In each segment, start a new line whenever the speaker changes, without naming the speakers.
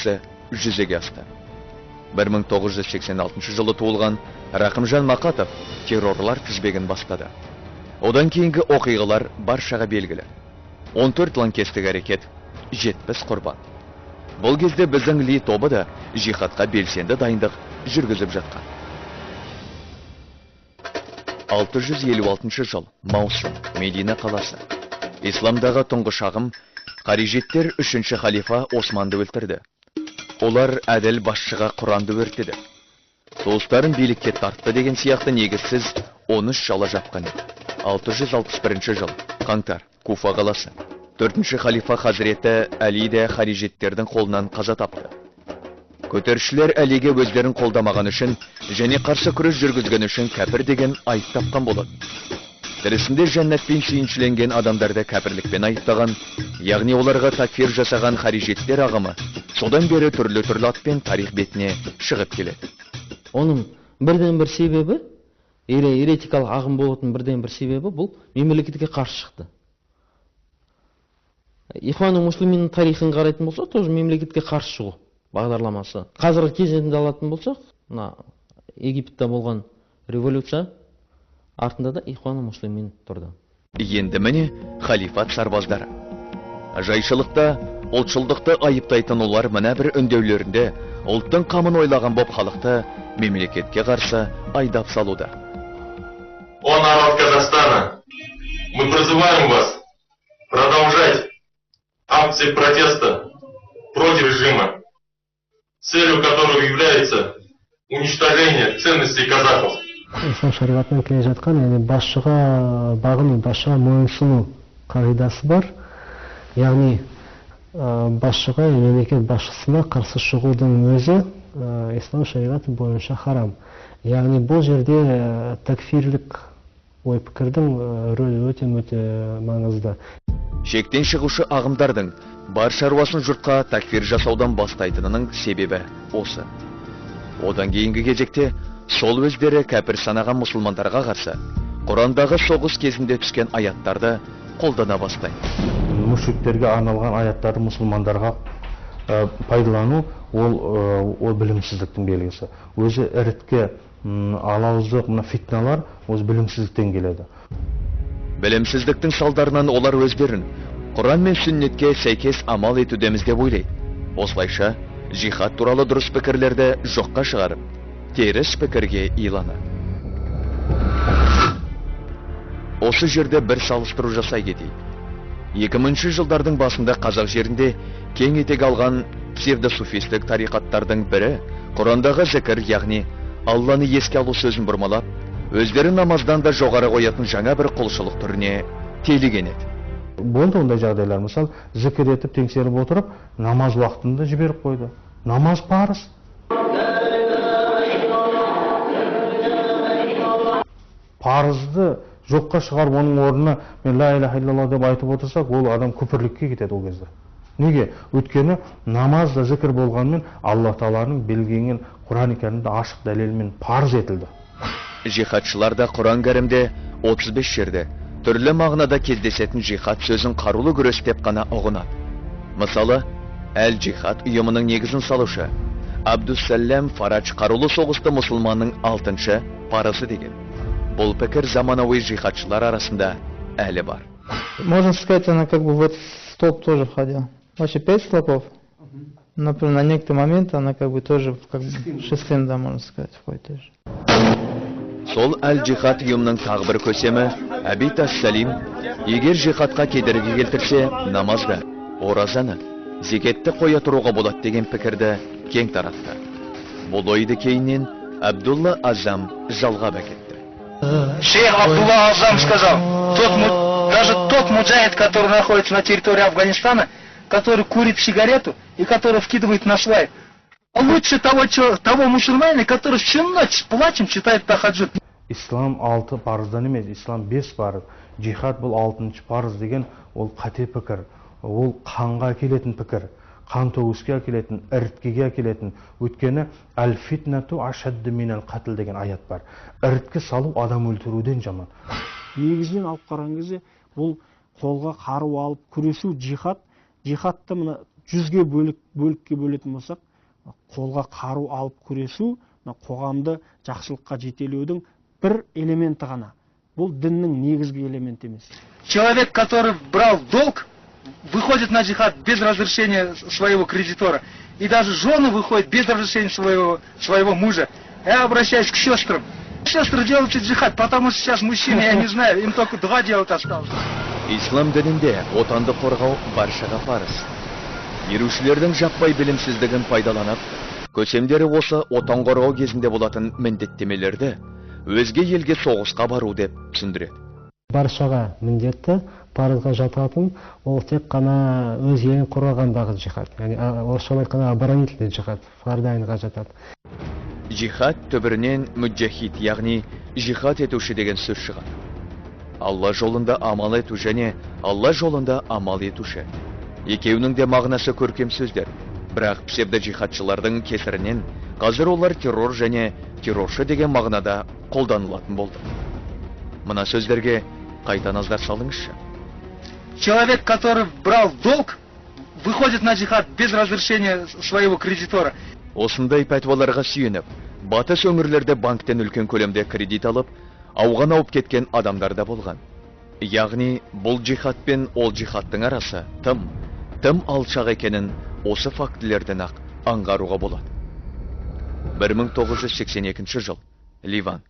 ісі жүзеге асты. 1986 жылы туылған Рақымжан Мақатов террорлар тізбегін бастады. Одан кейінгі оқиғалар баршаға белгілі. 14 лаңкестік әрекет, 70 құрбан. Бұл кезде біздің Ли тобы да жихадқа белсенді дайындық жүргізіп жатқан. 656 жыл, Маусым, Медина қаласы. Исламдағы тұңғыш ағым Қарижеттер 3-ші халифа Османды өлтірді. Олар әділ басшыға Құранды өртеді. Туыстарын билікке тартты деген сияқты негізсіз 13 жала жапқан. 661 жыл, Қаңтар, Куфа қаласы. 4-ші халифа Хазіреті Әли де Қарижеттердің қолынан қаза тапты. Көтерішшілер Әлиге өздерін қолдамаған үшін және қарсы күрес жүргізген үшін кәпір деген айып тапқан болады. Тірісінде жәннатпен сүйіншіленген адамдарды кәпірлікпен айыптаған, яғни оларға такфир жасаған Қарижеттер ағымы содан бері түрлі атпен тарих бетіне шығып келеді.
Оның бірден бір себебі, еретикалық ағым болатын бірден бір себебі бұл мемлекетке қарсы шықты. Ихванул Муслиминнің тарихын қарайтын болса, тоже мемлекетке қарсы шығу бағдарламасы. Қазіргі кезеңде алатын болсақ, Египетте болған революция артында да Ихванул Муслимин тұрды.
Енді міне халифат сарбаздары. Жайшылықта, ұлтшылдықты айыптайтын олар мына бір үндеулерінде ұлттың қамын ойлаған боп халықты мемлекетке қарсы айдап салуда.
О народ Казахстана, мы призываем вас продолжать акции протеста против режима, целью которого является уничтожение ценностей казахов.
Ислам шариғатынан келе жатқан, басшыға бағыну, басшыға мойынсыну қағидасы бар. Яғни басшыға, мемлекет басшысына қарсы шығудың өзі ислам шариғаты бойынша харам. Яғни бұл жерде такфирлік ой-пікірдің рөлі өте маңызды.
Шектен шығушы ағымдардың бар шаруасын жұртқа такфир жасаудан бастайтынының себебі осы. Одан кейінгі кезекте сол өздері кәпір санаған мұсылмандарға қарсы Құрандағы соғыс кезінде түскен аяттарды қолдана бастайды.
Мүшриктерге арналған аяттарды мұсылмандарға пайдалану ол білімсіздіктің белгісі. Өзі ірітке, алауыздық, фитналар өз білімсіздіктен келеді.
Білімсіздіктің салдарынан олар өздерін Құран мен сүннетке сәйкес амал етудеміз деп ойлайды. Осылайша жихад туралы дұрыс пікірлерді жоққа шығарып, теріс пікірге иланы. Осы жерде бір салыстыру жасай кетейік. 2000 жылдардың басында қазақ жерінде кең етек алған псевдосуфистік тариқаттардың бірі Құрандағы зікір, яғни Алланы еске алу сөзін бұрмалап, өздері намаздан да жоғары қоятын жаңа бір құлшылық түріне телеген еді.
Болды ондай жағдайлар, мысалы, зікір етіп теңсеріп отырып, намаз уақытында жіберіп қойды. Намаз парыз. Парызды жоққа шығарып, оның орнына мен ла иляха иллаллах деп айтып отырсақ, ол адам күпірлікке кетеді ол кезде. Неге? Өйткені намазда зікір болғанмен Алла Тағаланың белгіленген Құран кәрімде ашық дәлелмен парыз етілді.
Жихадшыларда Құран кәрімде 35 жерде түрлі мағынада кездесетін жихад сөзін қарулы күрес деп қана ұғынады. Мысалы, Әл-Джихад ұйымының негізін салушы Абдуссалам Фарадж қарулы соғысты мұсылманның 6-шы парызы деген. Бұл пікір заманауи жихадшылар арасында әлі бар.
Можно сказать, она как бы в этот столб тоже входила. Вообще 5 столпов. Например, на некоторый момент она как бы тоже шестым, да, можно сказать, входит тоже.
Сол Әл-Джихад ұйымның тағы бір көсемі Абид ас-Салим, егер жихадқа кедергі келтірсе, намазды, оразаны, зекетті қоя тұруға болады деген пікірді кең таратты. Бұл ойды кейіннен Абдулла Азам жалғап әкетті.
Шейх Абдулла Азам сказал, даже тот муджахид, который находится на территории Афганистана, который курит сигарету и который вкидывает на свай, лучше того мусульманина, который всю ночь с плачем читает тахаджуд.
Ислам 6 парыздан емес, ислам 5 парыз. Жихад бұл 6-шы парыз деген ол қате пікір. Ол қанға келетін пікір. Қан төгіске келетін, іріткеге келетін. Өйткені әл-фитнату ашадды минал қатл деген аят бар. Ірітке салу адам өлтіруден жаман.
Негізінен алып қараған кезде бұл қолға қару алып күресу жихад. Жихадты мына
жүзге бөлікке бөлетін болсақ, қолға қару алып күресу қоғамды жақсылыққа жетелеудің бір элементі ғана. Бұл діннің негізгі элементі емес.
Человек, который брал долг, выходит на джихад без разрешения своего кредитора. И даже жены выходят без разрешения своего мужа. Я обращаюсь к сестрам. Сестры, делайте джихад, потому что сейчас мужчины, я не знаю, им только 2 делать осталось.
Ислам дінінде отанды қорғау баршаға парыз. Ерушілердің жаппай білімсіздігін пайдаланып, көсемдері осы отан қорғау кезінде болатын міндеттемелерді өзге елге соғысқа бару деп түсіндіреді.
Баршаға міндетті, парызға жататын, ол тек қана өз елін қорғағандағы джихад. Яғни орысшалай айтқанда оборонительный джихад, фардайнға жатады.
Джихад түбірінен мүджахид, яғни жихад етуші деген сөз шығады. Алла жолында амал ету және Алла жолында амал етуші. Екеуінің де мағынасы көркем сөздер. Бірақ псевдо-джихадшылардың кесірінен қазір олар террор және терроршы деген мағынада қолданылатын болды. Мына сөздерге қайта назар салыңызшы.
Человек, который брал долг, выходит на джихад без разрешения своего кредитора.
Осындай пәтуаларға сүйеніп, батыс өңірлерде банктен үлкен көлемде кредит алып, ауған ауып кеткен адамдар да болған. Яғни, бұл джихад пен ол джихадтың арасы тым алшақ екенін осы фактілерден ақ аңғаруға болады. 1982 жыл, Ливан.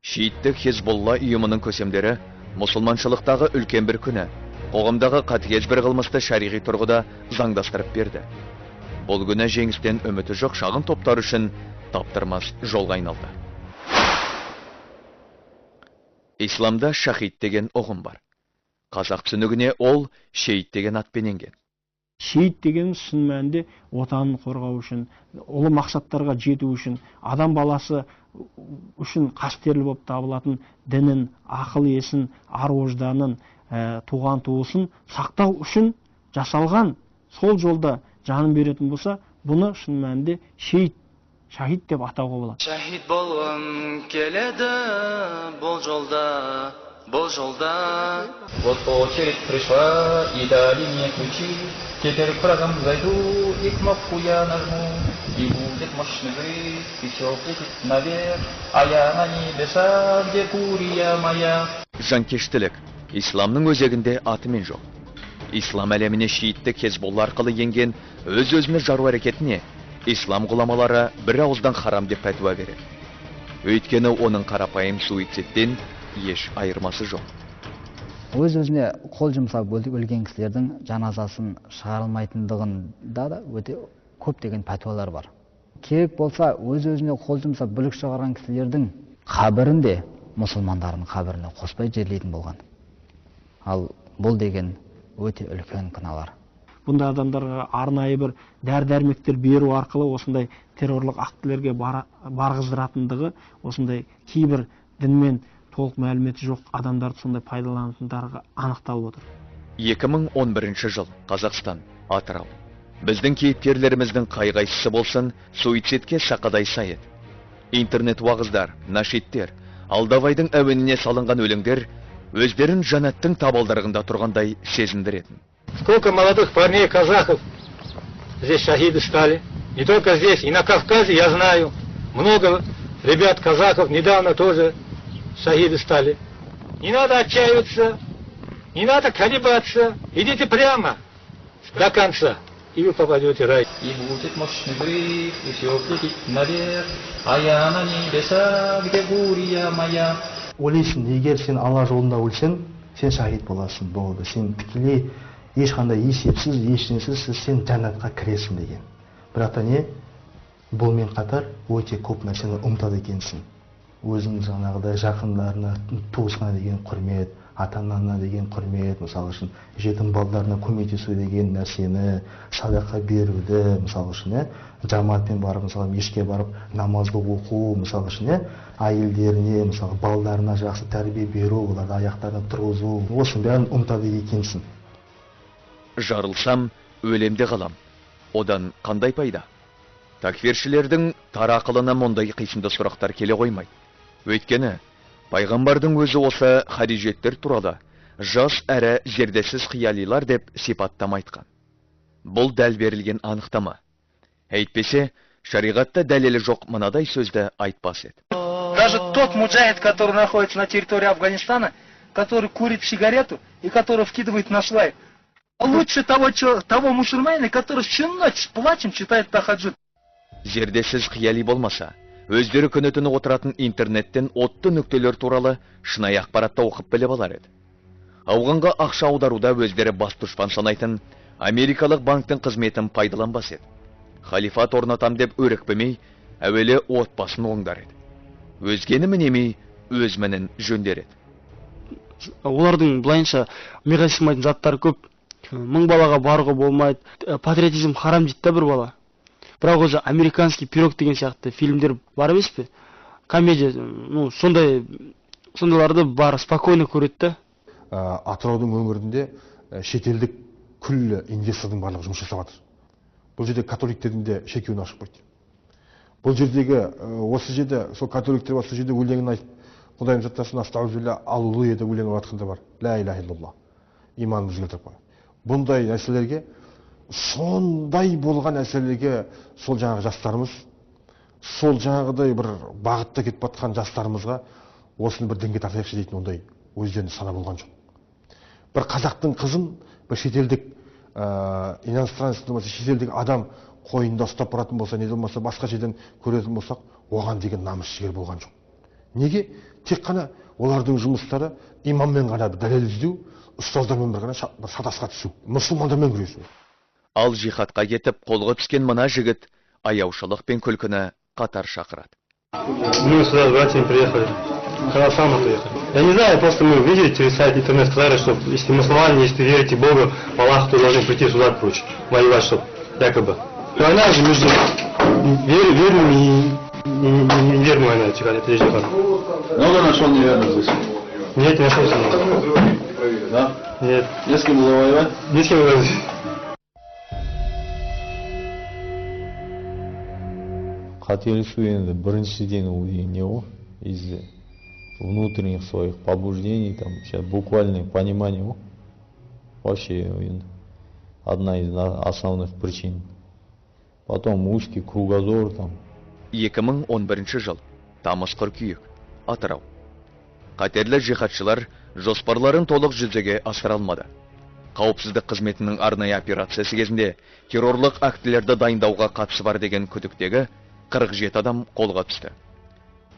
Шииттік Хезболла ұйымының көсемдері мұсылманшылықтағы үлкен бір күні, қоғамдағы қатыгез бір қылмысты шариғи тұрғыда заңдастырып берді. Бұл күні жеңістен үміті жоқ шағын топтар үшін таптырмас жолға айналды. Исламда шахид деген ұғым бар. Қазақ түсінігіне ол шейіт деген атпен енген.
Шейіт деген шын мәнінде отанын қорғау үшін, ұлы мақсаттарға жету үшін, адам баласы үшін қастерлі болып табылатын дінін, ақыл есін, ар-ожданын, туған туысын сақтау үшін жасалған сол жолда жанын беретін болса, бұны шын мәнінде шахид деп атауға болады.
Шахид болғым келеді бұл жолда. Вот очередь пришла, и дали мне ключи. Теперь к врагам зайду, и кнопку я нажму. И будет мощный взрыв, и все летит наверх. А я на небеса, где курия моя.
Жанкештілік, исламның өзегінде атымен жоқ. Ислам әлеміне шииттік Хезболла арқылы енген өз-өзіне жару әрекетіне ислам ғұламалары бір ауыздан харам деп пәтуа береді. Өйткені оның қарапайым суицидтен еш айырмасы жоқ.
Өз-өзіне қол жұмсап өлген кісілердің жаназасын шығарылмайтындығында да өте көптеген пәтуалар бар. Керек болса, өз-өзіне қол жұмсап бүлік шығарған кісілердің қабірін де мұсылмандардың қабіріне қоспай жерлейтін болған. Ал бұл деген өте үлкен күнәлар.
Бұнда адамдарға арнайы бір дәрі-дәрмектер беру арқылы осындай террорлық актілерге барғыздыратындығы, осындай кейбір дінмен толық мәліметі жоқ адамдарды сондай пайдаланатындарға анықталып отыр.
2011 жыл, Қазақстан, Атырау. Біздің кейіпкерлеріміздің қай-қайсысы болсын, суицидке сақадай саяды. Интернет уағыздар, нашиттер, Алдавайдың әуеніне салынған өлеңдер өздерін жанаттың табалдырығында тұрғандай сезіндіретін.
Сколько молодых парней казахов здесь шахиды стали. Не только здесь, и на Кавказе, я знаю, много ребят казахов недавно тоже шахиды стали. Не надо отчаиваться, не надо колебаться, идите прямо до конца, и вы попадете в рай.
И будет мощный взрыв, и все летит наверх, а я на небеса, где гурия моя.
Ойлайсың, егер сен Алла жолында өлсең, сен шахид боласың, болды. Сен тікелей ешқандай есепсіз, ешнесіз сен жәннатқа кіресің деген. Бірақ та не? Бұлмен қатар өте көп нәрсені ұмытады екенсің. Өзің жаңағыдай жақындарына, туысына деген құрмет, ата-анаңа деген құрмет, мысалы үшін жетім балаларына көмектесу деген нәрсені, садақа беруді, мысалы үшін, жамаатпен барып, мысалы мешітке барып намазды оқу, мысалы үшін, әйелдеріне, мысалы балаларына жақсы тәрбие беру, оларды аяқтарына тұрғызу, осының бәрін ұмытады екенсің.
Жарылсам, өлемде қалам. Одан қандай пайда? Такфиршілердің тарақылына мұндай қисынды сұрақтар келе қоймайды. Өйткені, пайғамбардың өзі осы хадижеттер туралы жас әрі зердесіз қиялилар деп сипаттама айтқан. Бұл дәл берілген анықтама. Әйтпесе, шариғатта дәлелі жоқ мынадай сөзді айтпас еді.
Даже тот муджахид, который находится на территории Афганистана, который курит сигарету и который вкидывает на свай, лучше того мусульманина, который всю ночь с плачем читает тахаджуд.
Зердесіз қияли болмаса, өздері күні түні отыратын интернеттен отты нүктелер туралы шынайы ақпаратта оқып біліп алар еді. Ауғанға ақша аударуда өздері бас дұшпан санайтын америкалық банктың қызметін пайдаланбас еді. Халифат орнатам деп өрекпемей, әуелі отбасын оңдар еді. Өзгені мінемей, өз мінін жөндер еді.
Олардың былайынша миға сыймайтын заттары көп. 1000 балаға баруға болмайды. Патриотизм харам дейді бір бала. Бірақ өзі американский пирог деген сияқты фильмдер бар емес пе? Комедия, сондайларды бар, спокойно көреді.
Атыраудың өңірінде шетелдік күллі инвестордың барлығы жұмыс жасап жатыр. Бұл жерде католиктердің де шекеуін ашып қойды. Бұл жердегі, осы жерде, сол католиктер осы жерде өлеңін айтып, Құдайым жаттасын, астағфирулла, аллилуйя деп өлең айтқанда бар. Ла иляха иллаллах. Иманымызды келтіріп қойды. Бұндай нәрселерге, сондай болған нәрселерге сол жаңағы жастарымыз, сол жаңағыдай бір бағытта кетіп батқан жастарымызға осыны бір дінге тартайықшы дейтін ондай өздеріне сана болған жоқ. Бір қазақтың қызын, бір шетелдік иностранец, шетелдік адам қойында ұстап баратын болса, не болмаса басқа жерден көретін болсақ, оған деген намыс жігер болған жоқ. Неге? Тек қана олардың жұмыстары имаммен ғана дәлел іздеу, ұстаздармен бір ғана сатасқа түсу, мұсылмандармен күресу.
Ал жихадқа кетіп, қолға түскен мына жігіт аяушылық пен күлкіні қатар шақырады.
Мы сюда с братьями приехали. Когда сам приехали. Я не знаю, просто мы видели через сайт интернет, сказали, что если мусульмане, если верите Богу, в Аллах, то должны прийти сюда, короче, воевать, чтобы якобы. Война же между верным и неверным войной, это есть жихад.
Много нашел неверных здесь?
Нет, не нашел много.
Да?
Нет.
Не с кем было воевать?
Не с кем воевать.
Қателесу енді біріншіден ол деген не ғой, из внутренних своих побуждений, там сейчас буквальное понимание ғой. Вообще енді одна из основных причин. Потом узкий кругозор там.
2011 жыл, тамыз қыркүйек, Атырау. Қатерлі жихадшылар жоспарларын толық жүзеге асыра алмады. Қауіпсіздік қызметінің арнайы операциясы кезінде террорлық актілерді дайындауға қатысы бар деген күдіктегі 47 адам қолға түсті.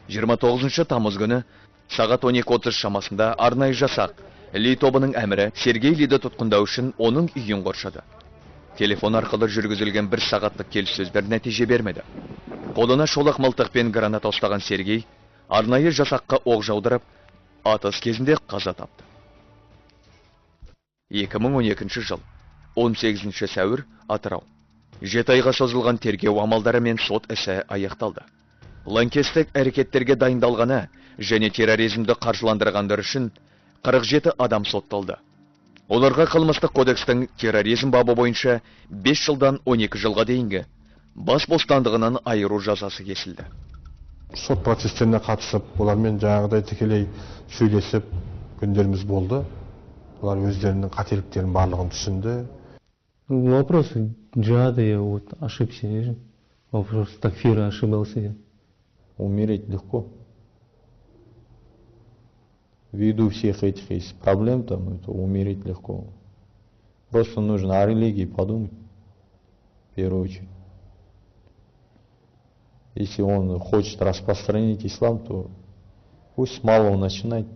29 тамыз күні сағат 12:30 шамасында арнайы жасақ Ли тобының әмірі Сергей Лиді тұтқындау үшін оның үйін қоршады. Телефон арқылы жүргізілген 1 сағаттық келіссөздер нәтиже бермеді. Қолына шолақ мылтық пен граната ұстаған Сергей арнайы жасаққа оқ жаудырып, атыс кезінде қаза тапты. 2012 жыл, 18 сәуір, Атырау. 7 айға созылған тергеу амалдары мен сот ісі аяқталды. Лаңкестік әрекеттерге дайындалғаны және терроризмді қаржыландырғандар үшін 47 адам сотталды. Оларға қылмыстық кодекстің терроризм бабы бойынша 5 жылдан 12 жылға дейінгі бас бостандығынан айыру жазасы кесілді.
Сот процестеріне қатысып, олармен жаңағыдай тікелей сөйлесіп күндеріміз болды. Олар өздерінің қателіктерін барлығын түсінді.
Вопрос джихада я вот ошибся, вижу. Вопрос такфира ошибался я.
Умереть легко. Ввиду всех этих есть проблем, там, это умереть легко. Просто нужно о религии подумать, в первую очередь. Если он хочет распространить ислам, то пусть с малого начинает.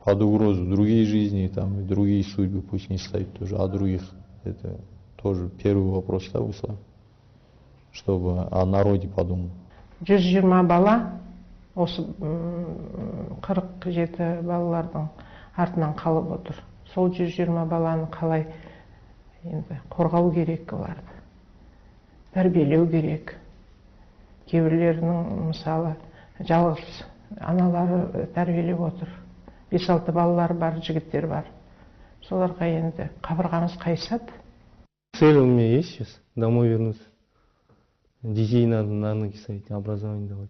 Под угрозу другие жизни, там, и другие судьбы пусть не ставит тоже, а других. Это тоже первый вопрос, да, в исламе. Чтобы о народе подумал.
120 бала, осы 47 балалардың артынан қалып отыр. Сол 120 баланы қалай енді қорғау керек оларды. Тәрбиелеу керек. Кейбіреулерінің мысалы жалғыз аналары тәрбиелеп отыр. 5-6 балалары бар, жігіттер бар. Соларға енді қабырғамыз қайысады.
Цель у меня есть сейчас, домой вернуться. Детей надо на ноги ставить, образование давать.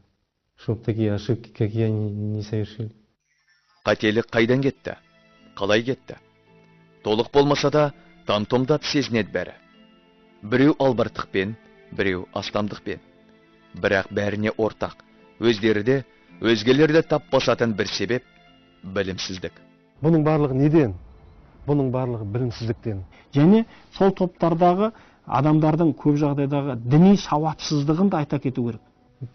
Чтобы такие ошибки, как я, не совершили.
Қателік қайдан кетті? Қалай кетті? Толық болмаса да, Тантомдап сезінет бәрі. Біреу албыртықпен, біреу астамдықпен. Бірақ бәріне ортақ. Өздері өзгелерді тап басатын бір себеп — білімсіздік.
Бұның барлығы неден? Бұның барлығы білімсіздіктен.
Және сол топтардағы адамдардың көп жағдайдағы діни сауатсыздығын да айта кету керек.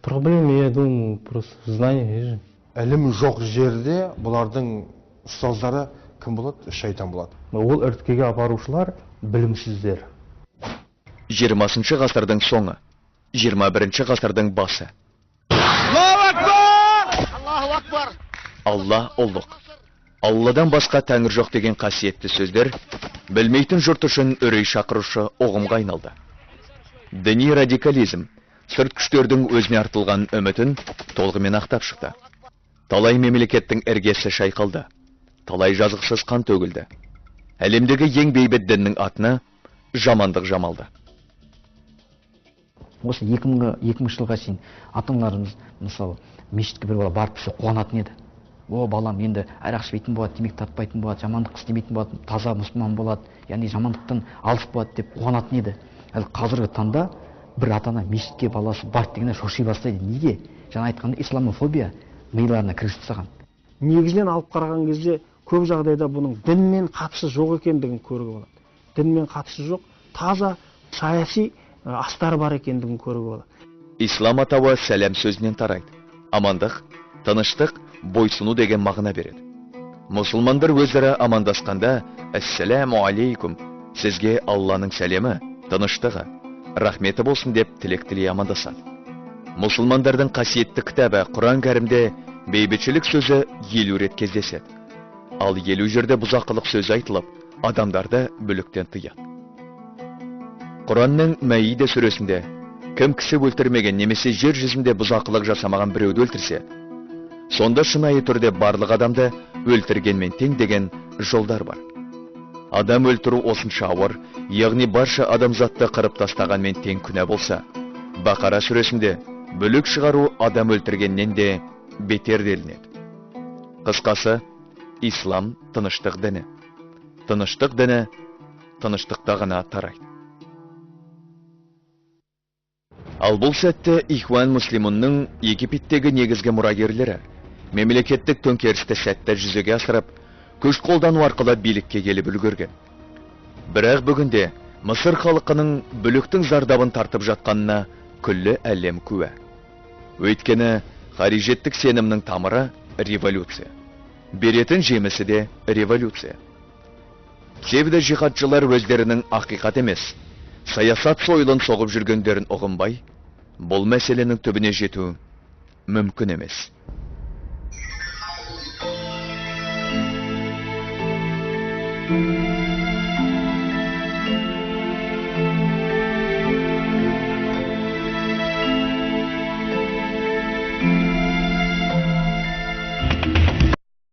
Проблема, я думаю, просто знание.
Ілім жоқ жерде бұлардың ұстаздары кім болады? Шайтан болады. Ол іріткеге апарушылар білімсіздер.
20 ғасырдың соңы, 21 ғасырдың басы. Алла ұлық. Алладан басқа тәңір жоқ деген қасиетті сөздер білмейтін жұрт үшін үрей шақырушы ұғымға айналды. Діни радикализм сырт күштердің өзіне артылған үмітін толығымен ақтап шықты. Талай мемлекеттің іргесі шайқалды. Талай жазықсыз қан төгілді. Әлемдегі ең бейбіт діннің атына жамандық жамалды.
Осы 2000 жылға шейін ата-аналарымыз мысалы мешітке бір бала барып түссе қуанатын еді. О, балам енді арақ ішпейтін болады, темекі тартпайтын болады, жамандық істемейтін болады, таза мұсылман болады, яғни жамандықтан алыс болады деп қуанатын еді. Ал қазіргі таңда бір ата-ана мешітке баласы бар дегенде шоши бастайды. Неге? Жаңа айтқанда исламофобия миыларына кіргізіп тастаған.
Негізінен алып қараған кезде көп жағдайда бұның дінмен қатысы жоқ екендігін көруге болады. Дінмен қатысы жоқ, таза саяси астары бар екендігін көруге болады.
Ислам атауы сәлем сөзінен тарайды. Амандық, тыныштық, бойсыну деген мағына береді. Мұсылмандар өзара амандасқанда «Ассаламу алейкум», сізге Алланың сәлемі, тыныштығы, рахметі болсын деп тілек тілей амандасады. Мұсылмандардың қасиетті кітабы Құран кәрімде бейбітшілік сөзі 50 рет кездеседі. Ал 50 жерде бұзақылық сөз айтылып, адамдарды бүліктен тыяды. Құранның Мәиде сүресінде кім кісі өлтірмеген немесе жер жүзінде бұзақылық жасамаған біреуді өлтірсе, сонда шынайы түрде барлық адамды өлтіргенмен тең деген жолдар бар. Адам өлтіру осынша ауыр, яғни барша адамзатты қырып тастағанмен тең күнә болса, Бақара сүресінде бүлік шығару адам өлтіргеннен де бетер делінеді. Қысқасы, ислам тыныштық діні. Тыныштық діні тыныштықта ғана тарайды. Ал бұл сәтті Ихуан Муслимунның Египеттегі негізгі мұрагерлері мемлекеттік төңкерісті сәтті жүзеге асырып, күш қолдану арқылы билікке келіп үлгерген. Бірақ бүгінде Мысыр халқының бүліктің зардабын тартып жатқанына күллі әлем куә. Өйткені харижеттік сенімнің тамыры революция. Беретін жемісі де революция. Псевдо жихадшылар өздерінің ақиқат емес, саясат сойылын соғып жүргендерін ұғынбай, бұл мәселенің түбіне жету мүмкін емес.
Thank you.